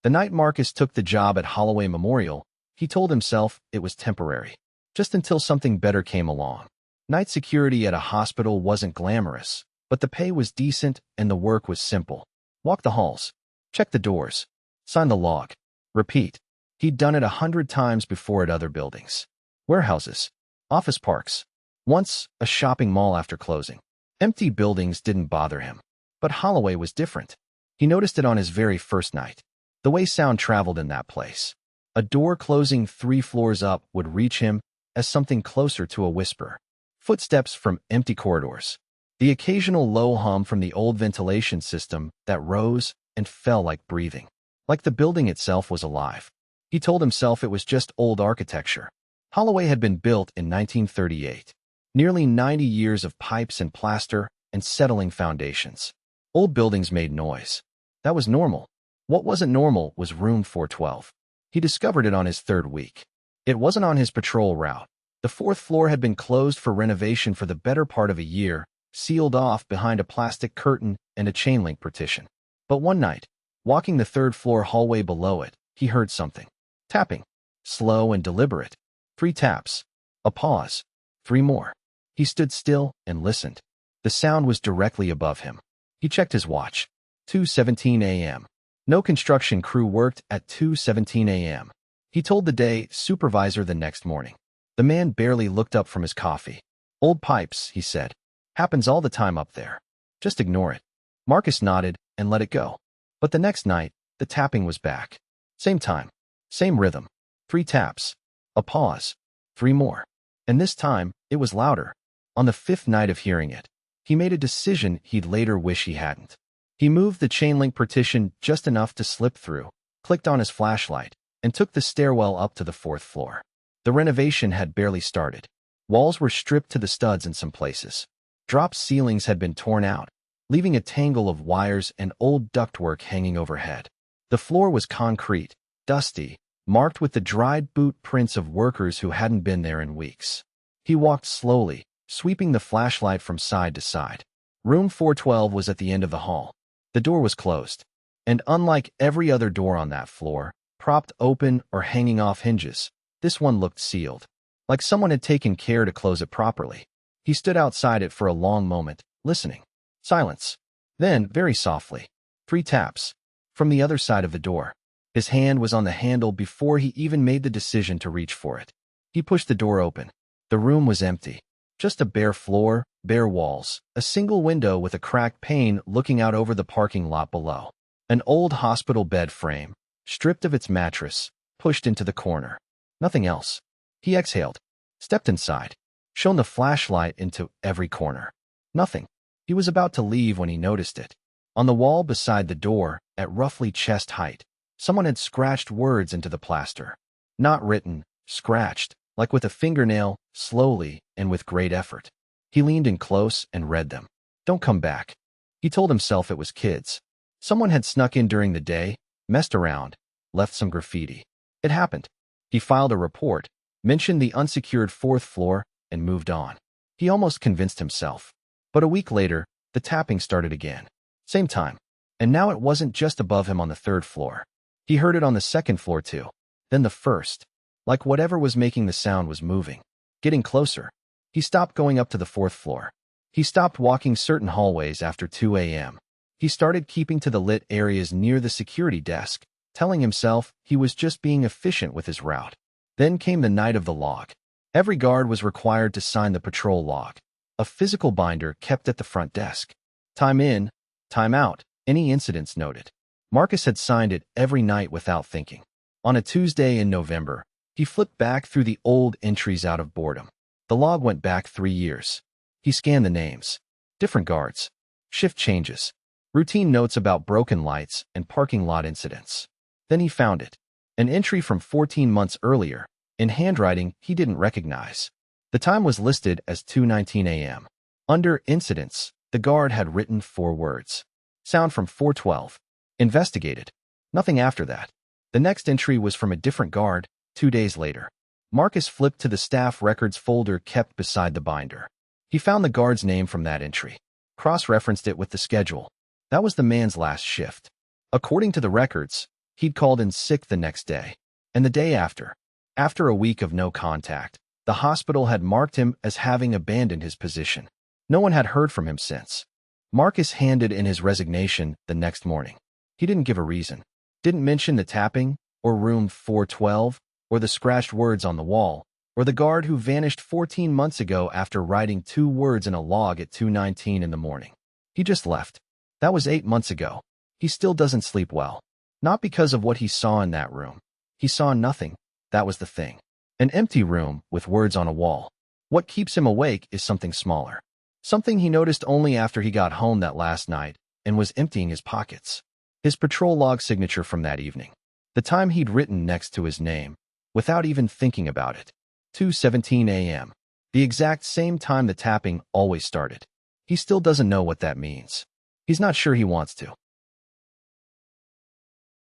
The night Marcus took the job at Holloway Memorial, he told himself it was temporary, just until something better came along. Night security at a hospital wasn't glamorous, but the pay was decent and the work was simple. Walk the halls, check the doors, sign the log, repeat. He'd done it 100 times before at other buildings. Warehouses, office parks, once a shopping mall after closing. Empty buildings didn't bother him. But Holloway was different. He noticed it on his very first night. The way sound traveled in that place. A door closing 3 floors up would reach him as something closer to a whisper. Footsteps from empty corridors. The occasional low hum from the old ventilation system that rose and fell like breathing. Like the building itself was alive. He told himself it was just old architecture. Holloway had been built in 1938. Nearly 90 years of pipes and plaster and settling foundations. Old buildings made noise. That was normal. What wasn't normal was room 412. He discovered it on his 3rd week. It wasn't on his patrol route. The 4th floor had been closed for renovation for the better part of a year, sealed off behind a plastic curtain and a chain-link partition. But one night, walking the 3rd floor hallway below it, he heard something. Tapping. Slow and deliberate. 3 taps. A pause. 3 more. He stood still and listened. The sound was directly above him. He checked his watch. 2:17 a.m. No construction crew worked at 2:17 a.m. He told the day supervisor the next morning. The man barely looked up from his coffee. Old pipes, he said. Happens all the time up there. Just ignore it. Marcus nodded and let it go. But the next night, the tapping was back. Same time. Same rhythm. 3 taps. A pause. 3 more. And this time, it was louder. On the 5th night of hearing it, he made a decision he'd later wish he hadn't. He moved the chain-link partition just enough to slip through, clicked on his flashlight, and took the stairwell up to the 4th floor. The renovation had barely started. Walls were stripped to the studs in some places. Drop ceilings had been torn out, leaving a tangle of wires and old ductwork hanging overhead. The floor was concrete, dusty, marked with the dried boot prints of workers who hadn't been there in weeks. He walked slowly, sweeping the flashlight from side to side. Room 412 was at the end of the hall. The door was closed. And unlike every other door on that floor, propped open or hanging off hinges, this one looked sealed. Like someone had taken care to close it properly. He stood outside it for a long moment, listening. Silence. Then, very softly, 3 taps. From the other side of the door. His hand was on the handle before he even made the decision to reach for it. He pushed the door open. The room was empty. Just a bare floor, bare walls, a single window with a cracked pane looking out over the parking lot below. An old hospital bed frame, stripped of its mattress, pushed into the corner. Nothing else. He exhaled, stepped inside, shone the flashlight into every corner. Nothing. He was about to leave when he noticed it. On the wall beside the door, at roughly chest height, someone had scratched words into the plaster. Not written, scratched, like with a fingernail, slowly and with great effort. He leaned in close and read them. Don't come back. He told himself it was kids. Someone had snuck in during the day, messed around, left some graffiti. It happened. He filed a report, mentioned the unsecured 4th floor, and moved on. He almost convinced himself. But a week later, the tapping started again. Same time. And now it wasn't just above him on the 3rd floor. He heard it on the 2nd floor too. Then the 1st. Like whatever was making the sound was moving. Getting closer. He stopped going up to the 4th floor. He stopped walking certain hallways after 2 a.m. He started keeping to the lit areas near the security desk, telling himself he was just being efficient with his route. Then came the night of the log. Every guard was required to sign the patrol log, a physical binder kept at the front desk. Time in, time out, any incidents noted. Marcus had signed it every night without thinking. On a Tuesday in November, he flipped back through the old entries out of boredom. The log went back 3 years. He scanned the names. Different guards. Shift changes. Routine notes about broken lights and parking lot incidents. Then he found it. An entry from 14 months earlier, in handwriting he didn't recognize. The time was listed as 2:19 a.m. Under incidents, the guard had written 4 words. Sound from 412. Investigated. Nothing after that. The next entry was from a different guard, 2 days later. Marcus flipped to the staff records folder kept beside the binder. He found the guard's name from that entry. Cross-referenced it with the schedule. That was the man's last shift. According to the records, He'd called in sick the next day. And the day after. After a week of no contact, the hospital had marked him as having abandoned his position. No one had heard from him since. Marcus handed in his resignation the next morning. He didn't give a reason. Didn't mention the tapping, or room 412, or the scratched words on the wall, or the guard who vanished 14 months ago after writing 2 words in a log at 2:19 in the morning. He just left. That was 8 months ago. He still doesn't sleep well. Not because of what he saw in that room. He saw nothing. That was the thing. An empty room with words on a wall. What keeps him awake is something smaller. Something he noticed only after he got home that last night and was emptying his pockets. His patrol log signature from that evening. The time he'd written next to his name, without even thinking about it. 2:17 a.m. The exact same time the tapping always started. He still doesn't know what that means. He's not sure he wants to.